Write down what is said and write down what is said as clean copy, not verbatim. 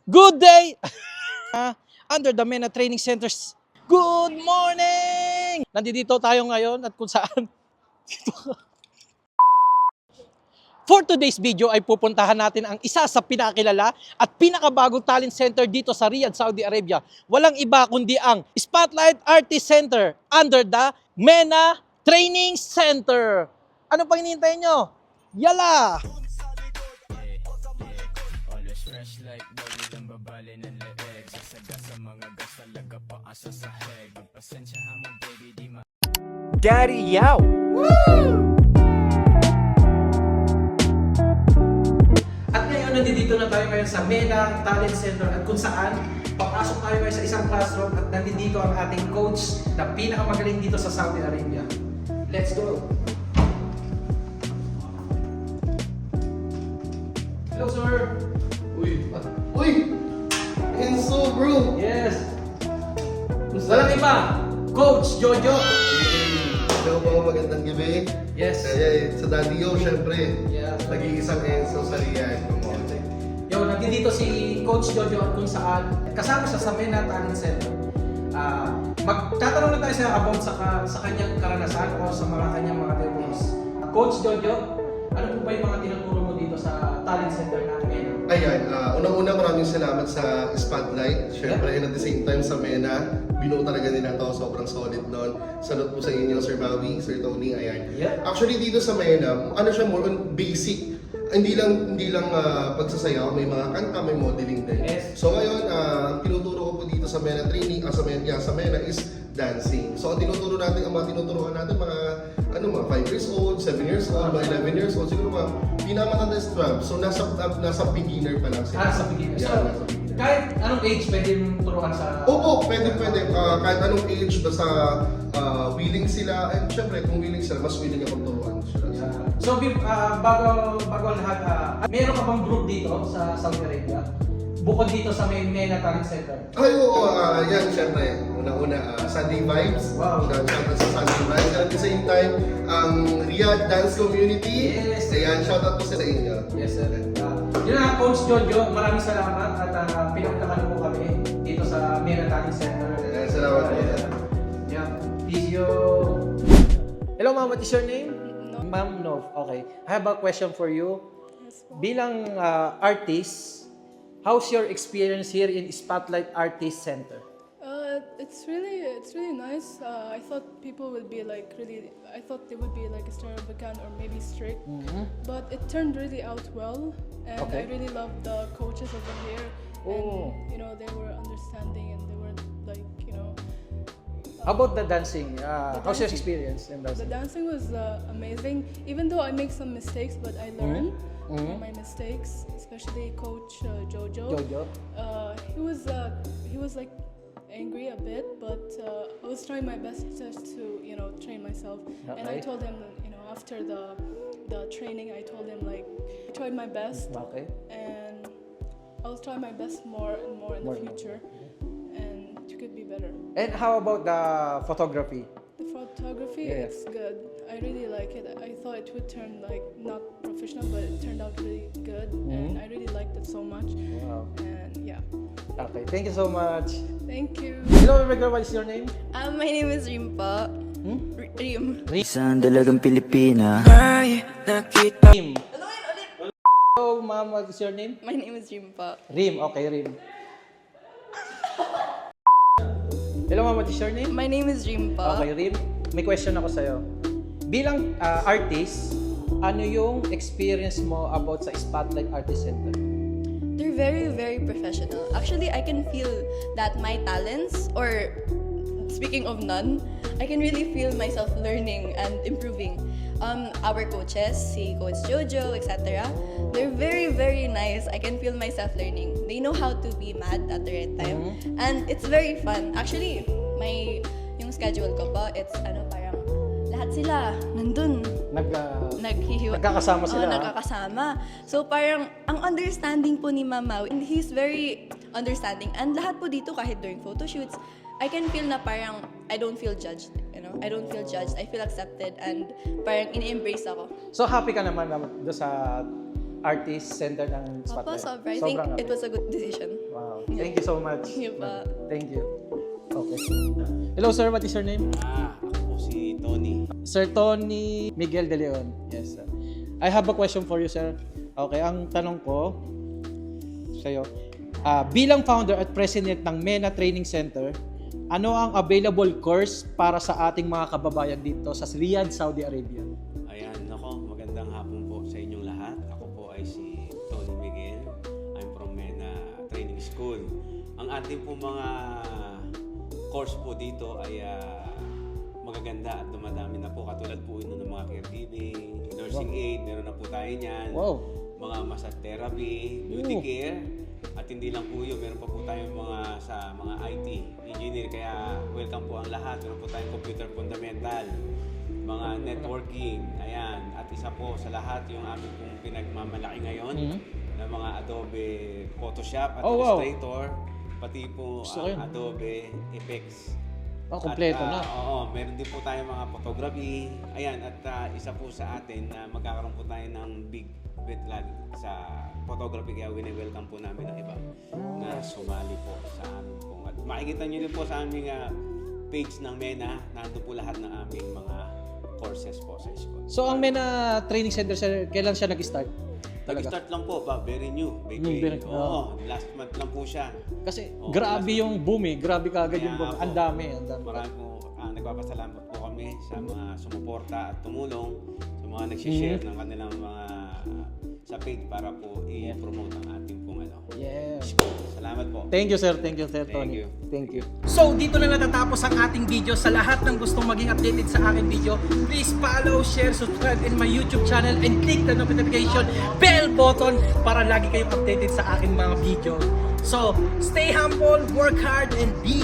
Good day! Under the MENA Training Centers. Good morning! Nandito tayo ngayon at kung saan. For today's video ay pupuntahan natin ang isa sa pinakilala at pinakabagong talent center dito sa Riyadh, Saudi Arabia. Walang iba kundi ang Spotlight Artist Center under the MENA Training Center. Ano pang hinihintay nyo? Yala! Fresh like bago lang babali ng leeg. Sasaga sa mga gas talaga paasa sa heg. Magpasensya mo baby di ma Daddy Yao! At ngayon nandito na tayo ngayon sa MENA Talent Center at kung saan papasok tayo ngayon sa isang classroom at nandito ang ating coach na pinakamagaling dito sa Saudi Arabia. Let's go! Hello sir! Uy! Enzo, bro! Yes! Walang iba! Coach Jojo! Hello po, magandang gabi. Yes! Kaya sa Daddy Yo, syempre, Yes! nag-iisang Enzo sa Riyadh. Yo, nandito si Coach Jojo at kung saan kasama siya sa MENA Talent Center. Magtatanong na tayo sa about sa kanyang karanasan o sa kanyang mga demos. Coach Jojo, ano po ba yung mga tinuturo mo dito sa Talent Center na MENA? Ayan, unang-una maraming salamat sa Spotlight. Syempre, and at the same time sa MENA, binuo talaga nila to, sobrang solid nun. Salute po sa inyo, Sir Bowie, Sir Tony, ayan. Yeah. Actually, dito sa MENA, ano siya, more on basic. Hindi lang pagsasayaw, may mga kanta, may modeling din. Yes. So ngayon, ang tinuturo ko po dito sa MENA training, sa MENA is dancing. So ang tinuturo natin, ang mga tinuturuan natin, mga 5 years old, 7 years old, mga 11 years old, siguro mga pinamatanda is 12. So nasa beginner pa lang sila. Sa beginner. Yeah, So, nasa beginner. kahit anong age pwede mong turuan sa... Opo, pwede. Kahit anong age, basta willing sila. And syempre, kung willing sila, mas willing akong turuan sila. Yeah. So, bago ang lahat, meron ka bang group dito sa Saudi Arabia? Bukod dito sa MENA Talent Center? Ay, oo, yan, syempre. Una-una, Sunday Vibes. Wow. Shout out sa Sunday Vibes. And at the same time, ang Riyadh Dance Community. Yes. Ayan, shout out po sa inyo. Yes, sir. Yun na, Coach Jojo, maraming salamat at pinagtakan mo kami dito sa MENA Talent Center. Ayan, salamat po. Yeah. Physio. Hello, ma'am. What is your name? No. Ma'am, no. Okay. I have a question for you. Yes po. Bilang artist, how's your experience here in Spotlight Artist Center? It's really nice. I thought people would be like I thought they would be like extravagant or maybe strict, but it turned really out well, and Okay. I really loved the coaches over here. Oh. And they were understanding and they weren't like How about the dancing? How's your dancing- experience in The dancing? dancing was amazing. Even though I make some mistakes, but I learn Mhm. from my mistakes. Especially Coach Jojo. Jojo? He was like angry a bit, but I was trying my best just to train myself. And I Okay. told him that, after the training, I told him like I tried my best, Okay. and I'll try my best more and more in More the and more. future, and it could be better. And how about the photography? The photography, Yeah. it's good. I really like it. I thought it would turn like not professional, but it turned out really good, and I really liked it so much. Wow. And yeah, Okay, thank you so much. thank you. Hello, Rebecca, what is your name? My name is Rim po. Rim. Isang dalagang Pilipina ay nakita Rim. Hello, ma'am, what is your name? My name is Rim po. Rim, okay, Rim. Hello, ma'am, what is your name? My name is Rim po. Okay, Rim, may question ako sa'yo. Bilang artist, ano yung experience mo about sa Spotlight Artist Center? They're very, very professional. Actually, I can feel that my talents, or speaking of none, I can really feel myself learning and improving. Our coaches, si Coach Jojo, etc., they're very, very nice. I can feel myself learning. They know how to be mad at the right time. And it's very fun. Actually, yung schedule ko po, it's parang lahat sila nandun. Nagkakasama sila, Oo, ha? nagkakasama. So parang ang understanding po ni Mama, and he's very understanding. And lahat po dito, kahit during photo shoots, I can feel na parang I don't feel judged. I don't feel judged. I feel accepted, and parang in-embrace ako. So happy ka naman doon sa artist center ng Opo, Spotlight? sobra. I think Sobrang it was a good decision. Wow. Thank you so much. Sige pa. Thank you. Okay. Hello sir, what is your name? Ako po si Tony. Sir Tony Miguel De Leon. Yes, sir. I have a question for you, sir. Okay, ang tanong ko sa'yo, bilang founder at president ng MENA Training Center, ano ang available course para sa ating mga kababayan dito sa Riyadh, Saudi Arabia? Ayan, magandang hapon po sa inyong lahat. Ako po ay si Tony Miguel. I'm from MENA Training School. Ang ating po mga course po dito ay magaganda at dumadami na po. Katulad po yun ng mga caregiving, nursing aid, meron na po tayo niyan. Wow. Mga massage therapy, beauty care. At hindi lang po yun, meron pa po tayong mga IT, engineer. Kaya welcome po ang lahat. Meron po tayong computer fundamental, mga networking, ayan. At isa po sa lahat, yung aming pong pinagmamalaki ngayon, na mga Adobe Photoshop at Illustrator, pati po Gusto ko ang yun. Adobe Effects. Kompleto na. Oo, meron din po tayong mga photography. Ayan, at isa po sa atin na magkakaroon po tayo ng big bet sa photography. Kaya wini-welcome po namin ang iba na sumali po sa amin po. At makikita nyo din po sa aming page ng MENA, nandun po lahat ng aming mga courses po sa school. So ang MENA Training Center, sir, kailan siya nag-start? Nag-start lang po ba? Very new. Baby. Very- Oo, last month lang po siya. Kasi Oo, grabe last- yung boom eh. Grabe kaagad yung boom. Kaya Ang po, dami. Marami po, nagpapasalamat po kami sa mga sumuporta at tumulong, sa mga nag-share ng kanilang mga sa page para po i-promote ang ating pong Yeah. school. Salamat po. Thank you, sir. Thank you, sir Thank Tony. you. Thank you. So, dito na natatapos ang ating video. Sa lahat ng gustong maging updated sa aking video, please follow, share, subscribe in my YouTube channel and click the notification bell button para lagi kayong updated sa aking mga video. So, stay humble, work hard, and be